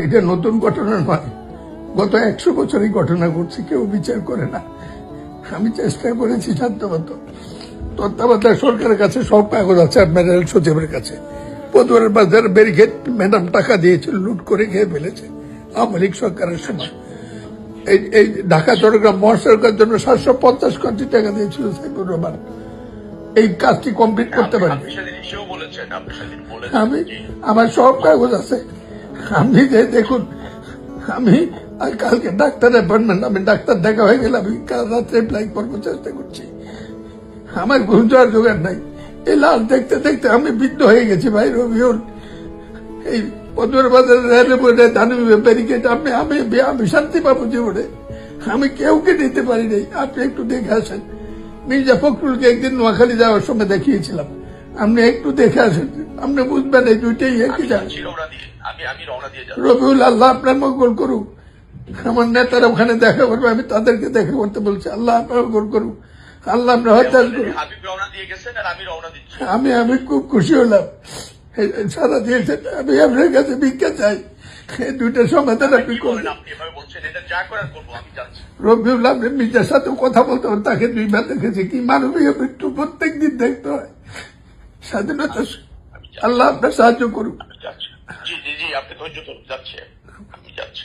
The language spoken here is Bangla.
এটা নতুন ঘটনা নয়, গত 100 বছরই ঘটনা ঘটছে, কেউ বিচার করে না। আমি চেষ্টা করেছি সাধ্যমত। তত্ত্বাবধায়ক সরকারের কাছে সব কাগজ আছে, আপনার রেল সচিবের কাছে। পদুয়ার বাজার ব্যারিকেড ম্যাডাম টাকা দিয়েছিল, লুট করে খেয়ে ফেলেছে আওয়ামী লীগ সরকারের সময়। এই ঢাকা চট্টগ্রাম মহাসড়কের জন্য 750 কোটি টাকা দিয়েছিল সাইফুর রহমান। এই কাজটি কমপ্লিট করতে পারি। আমি আমার সব কাগজ আছে। আপনি যে দেখুন, আমি কালকে ডাক্তার অ্যাপয়েন্টমেন্ট, আমি ডাক্তার দেখা হয়ে গেলে আমি কাল রাত্রে অ্যাপ্লাই করবো, চেষ্টা করছি। আমার ঘুম যাওয়ার জোগাড় নাই। এই লাশ দেখতে দেখতে আমি বৃদ্ধ হয়ে গেছি ভাই রবিউল। এই পদুয়ার বাজারের দানবীয় ব্যারিকেড আমি শান্তি পাবো জীবনে। আমি কেউকে দিতে পারি নাই। আপনি একটু দেখে আসেন। মির্জা ফখরুলকে একদিন নোয়াখালী যাওয়ার সময় দেখিয়েছিলাম, আপনি একটু দেখে আসেন, আপনি বুঝবেন এই দুইটাই একই জায়গা। রবিউল, আল্লাহ আপনার মঙ্গল করুক। আমার নেতারা ওখানে দেখা করবে, আমি তাদেরকে দেখা করতে বলছি। আল্লাহ আপনার মঙ্গল করুক, আল্লাহ আপনার হতাশ করুক। আমি খুব খুশি হলাম, সারা দিয়েছেন। আমি আপনার কাছে ভিক্ষা চাই, দুইটা সমাধান আপনি করবেন। রবিউল, আপনি মির্জার সাথে কথা বলতে হবে, তাকে 2 বার দেখেছি। কি মানবীয় মৃত্যু প্রত্যেক দিন দেখতে হয়। স্বাধীনতা, আল্লাহ আপনার সাহায্য করুক। আপনি ধৈর্য ধরুন, যাচ্ছে, আমি যাচ্ছি।